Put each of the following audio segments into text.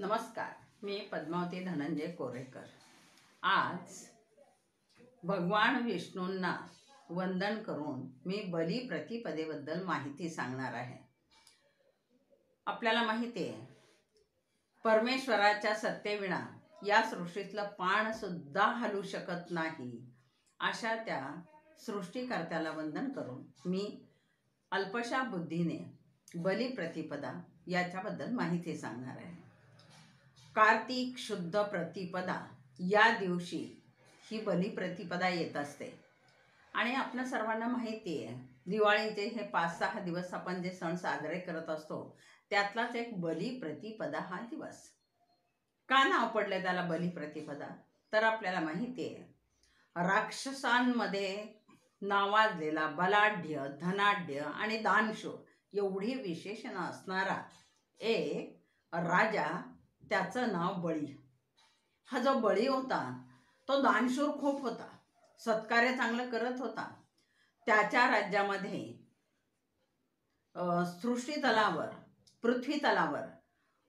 नमस्कार, मी पद्मावती धनंजय कोरेकर। आज भगवान विष्णूंना वंदन करून मी बली प्रतिपदेबद्दल माहिती सांगणार आहे। आपल्याला माहिती आहे, परमेश्वराच्या सत्तेविना या सृष्टीतलं पान सुद्धा हलू शकत नाही। अशा त्या सृष्टीकर्त्याला वंदन करून मी अल्पशा बुद्धीने बली प्रतिपदा याच्याबद्दल माहिती सांगणार आहे। कार्तिक शुद्ध प्रतिपदा या दिवशी ही बली प्रतिपदा येत असते आणि आपल्या सर्वांना माहिती आहे, दिवाळीचे हे 5-6 दिवस आपण जे सण साजरे करत असतो त्यातलाच एक बली प्रतिपदा हा दिवस। का नाव पडले त्याला बली प्रतिपदा? तर आपल्याला माहिती आहे, राक्षसांमध्ये नावाजलेला बलाढ्य, धनाढ्य आणि दानशूर एवढी विशेषणं असणारा एक राजा, त्याचं नाव बळी। हा जो बळी होता तो दानशूर खूप होता, सत्कार्य चांगलं करत होता। त्याच्या राज्यामध्ये सृष्टी तलावर, पृथ्वी तलावर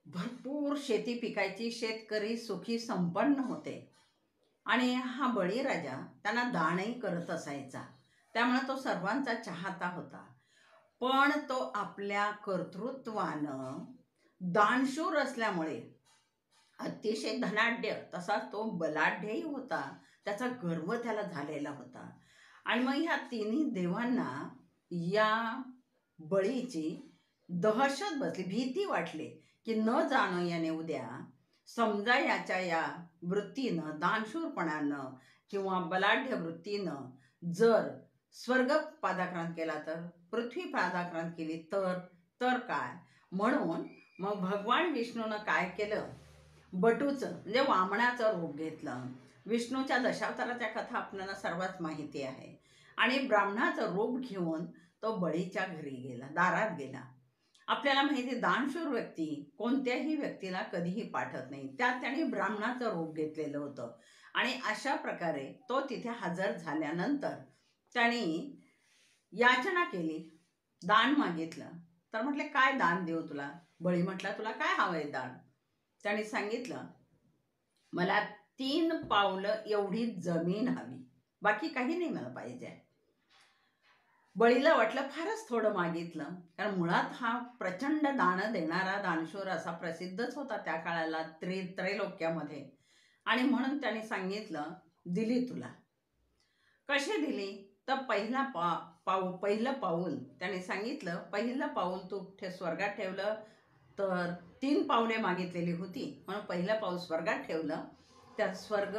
भरपूर शेती पिकायची, शेतकरी सुखी संपन्न होते आणि हा बळी राजा त्यांना दानही करत असायचा, त्यामुळे तो सर्वांचा चाहता होता। पण तो आपल्या कर्तृत्वानं दानशूर असल्यामुळे अतिशय धनाढ्य, तसाच तो बलाढ्यही होता, त्याचा गर्व त्याला झालेला होता। आणि मग ह्या तिन्ही देवांना या बळीची दहशत बसली, भीती वाटली की न जाणं याने उद्या समजा याच्या या वृत्तीनं, दानशूरपणानं किंवा बलाढ्य वृत्तीनं जर स्वर्ग पादाक्रांत केला तर, पृथ्वी पादाक्रांत केली तर काय? म्हणून मग भगवान विष्णूनं काय केलं, बटूचं म्हणजे वामनाचं रूप घेतलं। विष्णूच्या दशावताराच्या कथा आपल्याला सर्वात माहिती आहे। आणि ब्राह्मणाचं रूप घेऊन तो बळीच्या घरी गेला, दारात गेला। आपल्याला माहिती, दानशूर व्यक्ती कोणत्याही व्यक्तीला कधीही पाठवत नाही, त्यात त्याने ब्राह्मणाचं रूप घेतलेलं होतं। आणि अशा प्रकारे तो तिथे हजर झाल्यानंतर त्याने याचना केली, दान मागितलं। तर म्हटले, काय दान देऊ तुला? बळी म्हटला, तुला काय हवंय दान? त्याने सांगितलं, मला 3 पावलं एवढी जमीन हवी, बाकी काही नाही मला पाहिजे। बळीला वाटलं फारच थोडं मागितलं, कारण मुळात हा प्रचंड दान देणारा दानशूर असा प्रसिद्धच होता त्या काळाला त्रैलोक्यामध्ये। आणि म्हणून त्याने सांगितलं, दिली तुला। कशी दिली? तर पहिलं पाऊल त्याने सांगितलं, पहिलं पाऊल तू स्वर्गात ठेवलं तर 3 पावले मागितलेली होती, म्हणून पहिलं पाऊल स्वर्गात ठेवलं, त्या स्वर्ग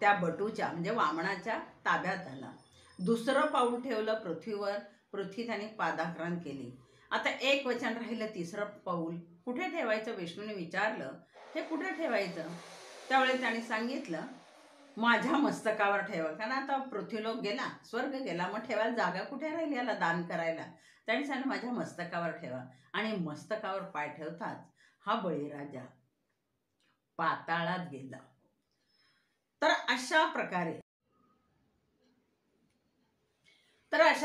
त्या बटूच्या म्हणजे वामनाच्या ताब्यात आला। दुसरं पाऊल ठेवलं पृथ्वीवर, पृथ्वी त्याने पादाक्रांत केली। आता एक वचन राहिलं, तिसरं पाऊल कुठे ठेवायचं? विष्णूने विचारलं, हे कुठे ठेवायचं? त्यावेळी त्याने सांगितलं, माझ्या मस्तकावर ठेवा, कारण आता पृथ्वीलोक गेला, स्वर्ग गेला, मग ठेवायला जागा कुठे राहिली याला दान करायला? त्याने सांगितलं, माझ्या मस्तकावर ठेवा। आणि मस्तकावर पाय ठेवताच हा बळीराजा पाताळात गेला। तर अशा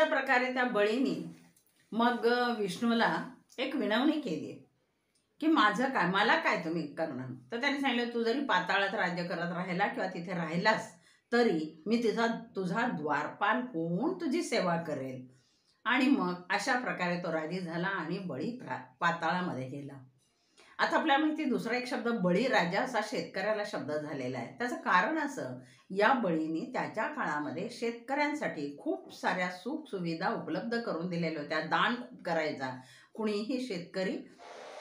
प्रकारे त्या बळीने मग विष्णूला एक विनवणी केली की माझं काय, मला काय तुम्ही करणार? तर त्याने सांगितलं, तू जरी पाताळात राज्य करत राहिला किंवा तिथे राहिलास तरी मी तुझा द्वारपाल होऊन तुझी सेवा करेल। आणि मग अशा प्रकारे तो राजी झाला आणि बळी पाताळामध्ये गेला। आता आपल्याला माहिती, दुसरा एक शब्द बळीराजा असा शेतकऱ्याला शब्द झालेला आहे। त्याचं कारण असं, या बळीने त्याच्या काळामध्ये शेतकऱ्यांसाठी खूप साऱ्या सुख सुविधा उपलब्ध करून दिलेल्या होत्या। दान खूप करायचा, कुणीही शेतकरी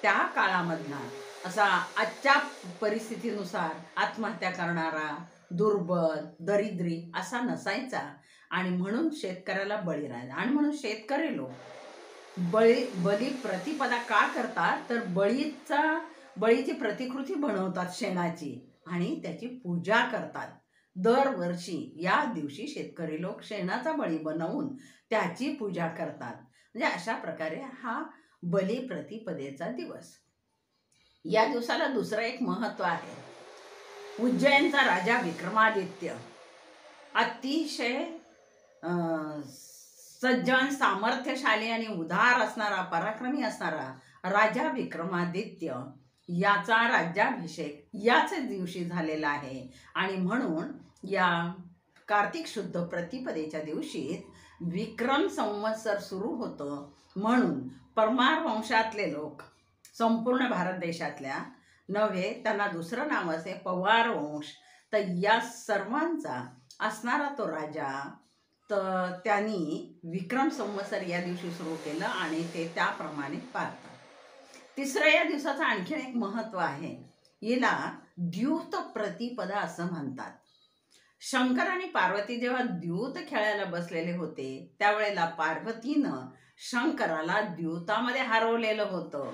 त्या काळामधला असा आजच्या परिस्थितीनुसार आत्महत्या करणारा, दुर्बल, दरिद्री असा नसायचा। आणि म्हणून शेतकऱ्याला बळीराजा, आणि म्हणून शेतकरी लोक बली प्रतिपदा का करतात? तर बळीची प्रतिकृती बनवतात शेणाची आणि त्याची पूजा करतात। दरवर्षी या दिवशी शेतकरी लोक शेणाचा बळी बनवून त्याची पूजा करतात। म्हणजे अशा प्रकारे हा बली प्रतिपदेचा दिवस। या दिवसाला दुसरं एक महत्त्व आहे। उज्जैनचा राजा विक्रमादित्य, अतिशय सज्जन, सामर्थ्यशाली आणि उदार असणारा, पराक्रमी असणारा राजा विक्रमादित्य याचा राज्याभिषेक याच दिवशी झालेला आहे. आणि म्हणून या कार्तिक शुद्ध प्रतिपदेच्या दिवशी विक्रम संवत्सर सुरू होतं. म्हणून परमार वंशातले लोक संपूर्ण भारत देशातल्या नव्हे, त्यांना दुसरं नाव असे पवार वंश. तर या सर्वांचा असणारा तो राजा, तर त्यांनी विक्रम संवत्सर या दिवशी सुरू केलं आणि ते त्याप्रमाणे पाळतात. तिसरं या दिवसाचं आणखीन एक महत्त्व आहे. हिला द्यूत प्रतिपदा असं म्हणतात. शंकर आणि पार्वती जेव्हा द्यूत खेळायला बसलेले होते, त्यावेळेला पार्वतीनं शंकराला द्यूतामध्ये हरवलेलं होतं.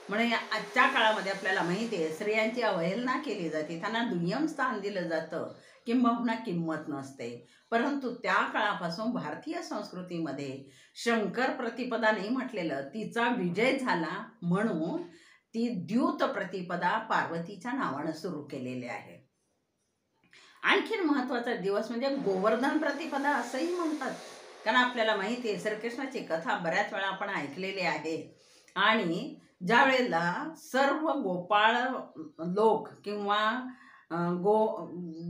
म्हणजे आजच्या काळामध्ये आपल्याला माहिती आहे, स्त्रियांची अवहेलना केली जाते, त्यांना दुय्यम स्थान दिलं जातं, किंबहुना किंमत नसते. परंतु त्या काळापासून भारतीय संस्कृतीमध्ये शंकर प्रतिपदा नाही म्हटलेलं, तिचा विजय झाला म्हणून ती द्यूत प्रतिपदा पार्वतीच्या नावानं सुरू केलेली आहे. आणखीन महत्त्वाचा दिवस म्हणजे गोवर्धन प्रतिपदा असंही म्हणतात. कारण आपल्याला माहिती आहे, श्रीकृष्णाची कथा बऱ्याच वेळा आपण ऐकलेली आहे. आणि ज्या वेळेला सर्व गोपाळ लोक किंवा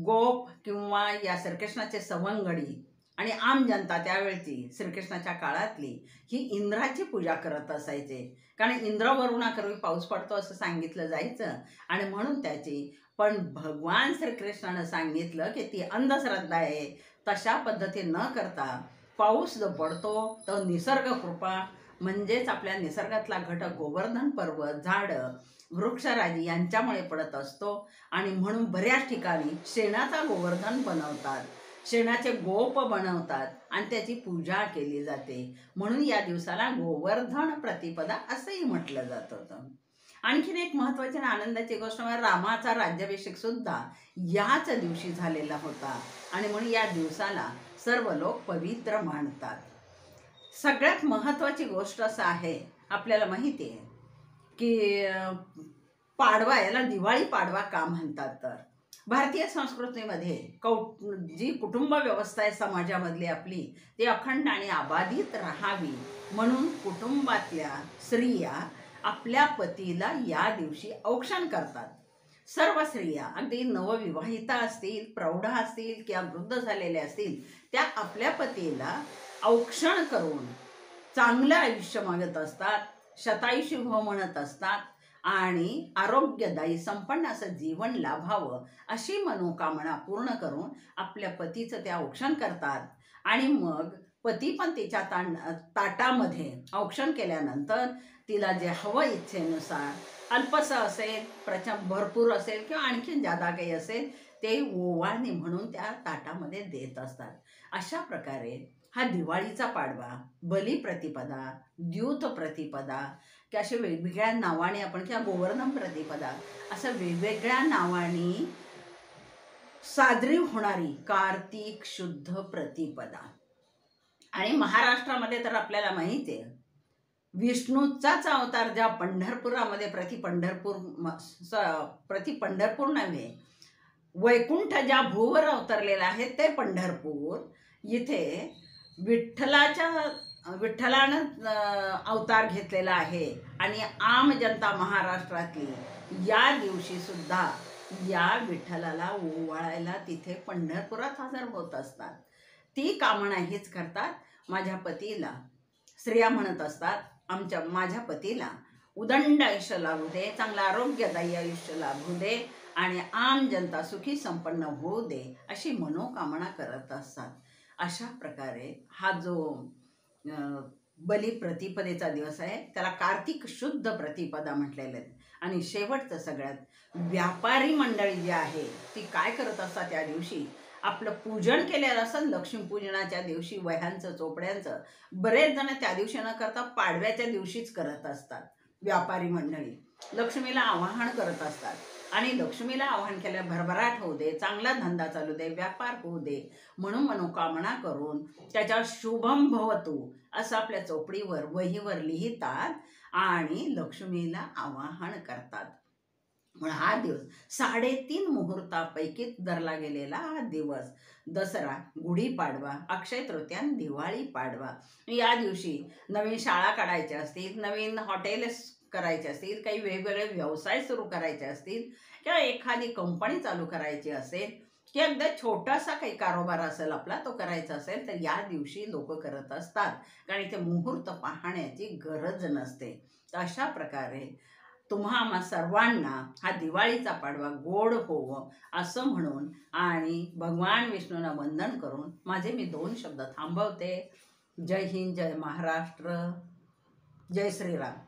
गोप किंवा या श्रीकृष्णाचे सवंगडी आणि आम जनता त्यावेळची श्रीकृष्णाच्या काळातली ही इंद्राची पूजा करत असायचे. कारण इंद्रवरुणाकरवी पाऊस पडतो असं सांगितलं जायचं आणि म्हणून त्याची. पण भगवान श्रीकृष्णानं सांगितलं की ती अंधश्रद्धा आहे. तशा पद्धती न करता पाऊस जो पडतो तो निसर्ग कृपा म्हणजेच आपल्या निसर्गातला घटक गोवर्धन पर्वत, झाडं, वृक्षराजी यांच्यामुळे पडत असतो. आणि म्हणून बऱ्याच ठिकाणी शेणाचा गोवर्धन बनवतात, शेणाचे गोप बनवतात आणि त्याची पूजा केली जाते. म्हणून या दिवसाला गोवर्धन प्रतिपदा असंही म्हटलं जात होतं. आणखीन एक महत्त्वाची आणि आनंदाची गोष्ट म्हणजे रामाचा राज्याभिषेक सुद्धा याच दिवशी झालेला होता. आणि म्हणून या दिवसाला सर्व लोक पवित्र मानतात. सगळ्यात महत्त्वाची गोष्ट असं आहे, आपल्याला माहिती आहे की पाडवा, याला दिवाळी पाडवा का म्हणतात. तर भारतीय संस्कृतीमध्ये जी कुटुंब व्यवस्था आहे समाजामधली आपली, ती अखंड आणि अबाधित राहावी म्हणून कुटुंबातल्या स्त्रिया आपल्या पतीला या दिवशी औक्षण करतात. सर्व स्त्रिया, अगदी नवविवाहिता असतील, प्रौढ असतील किंवा वृद्ध झालेल्या असतील, त्या आपल्या पतीला औक्षण करून चांगलं आयुष्य मागत असतात, शतायुषी भव म्हणत असतात आणि आरोग्यदायी संपन्न असं जीवन लाभावं अशी मनोकामना पूर्ण करून आपल्या पतीचं त्या औक्षण करतात. आणि मग पती पण तिच्या ताटामध्ये औक्षण केल्यानंतर तिला जे हवं इच्छेनुसार, अल्पसं असेल, प्रचंड भरपूर असेल किंवा आणखीन जादा काही असेल, ते ओवाळणी म्हणून त्या ताटामध्ये देत असतात. अशा प्रकारे हा दिवाळीचा पाडवा, बली प्रतिपदा, द्यूत प्रतिपदा की असे वेगवेगळ्या नावाने आपण, किंवा गोवर्धन प्रतिपदा असं वेगवेगळ्या नावाने साजरी होणारी कार्तिक शुद्ध प्रतिपदा. आणि महाराष्ट्रामध्ये तर आपल्याला माहिती आहे, विष्णूचाच अवतार ज्या पंढरपुरामध्ये प्रति पंढरपूर नव्हे, वैकुंठ ज्या भूवर अवतरलेला आहे ते पंढरपूर, इथे विठ्ठलानं अवतार घेतलेला आहे. आणि आम जनता महाराष्ट्रातली या दिवशी सुद्धा या विठ्ठलाला ओवाळायला तिथे पंढरपुरात हजर होत असतात. ती कामना हीच करतात, माझ्या पतीला, स्त्रिया म्हणत असतात, माझ्या पतीला उदंड आयुष्य लाभू दे, चांगलं आरोग्यदायी आयुष्य लाभू दे आणि आम जनता सुखी संपन्न होऊ दे अशी मनोकामना करत असतात. अशा प्रकारे हा जो बली प्रतिपदेचा दिवस आहे त्याला कार्तिक शुद्ध प्रतिपदा म्हटलेलं आहे. आणि शेवटचं सगळ्यात व्यापारी मंडळी जी आहे ती काय करत असतात, त्या दिवशी आपलं पूजन केलेलं असतं. लक्ष्मीपूजनाच्या दिवशी वह्यांचं, चोपड्यांचं बरेच जण त्या दिवशी न करता पाडव्याच्या दिवशीच करत असतात. व्यापारी मंडळी लक्ष्मीला आवाहन करत असतात आणि लक्ष्मीला आवाहन केल्या भरभराट होऊ दे, चांगला धंदा चालू दे, व्यापार होऊ दे म्हणून मनोकामना करून त्याच्या शुभम भवतु असं आपल्या चोपडीवर, वहीवर लिहितात आणि लक्ष्मीला आवाहन करतात. म्हणून हा दिवस 3.5 मुहूर्तापैकी धरला गेलेला हा दिवस. दसरा, गुढीपाडवा, अक्षय तृतीया, दिवाळी पाडवा. या दिवशी नवीन शाळा काढायच्या असतील, नवीन हॉटेल करायचे असतील, काही वेगवेगळे व्यवसाय सुरू करायचे असतील किंवा एखादी कंपनी चालू करायची असेल की अगदी छोटासा काही कारोबार असेल आपला तो करायचा असेल तर या दिवशी लोक करत असतात, कारण इथे मुहूर्त पाहण्याची गरज नसते. तर अशा प्रकारे तुम्हा आम्हा सर्वांना हा दिवाळीचा पाडवा गोड होवो असं म्हणून आणि भगवान विष्णूंना वंदन करून माझे मी 2 शब्द थांबवते. जय हिंद, जय महाराष्ट्र, जय श्रीराम.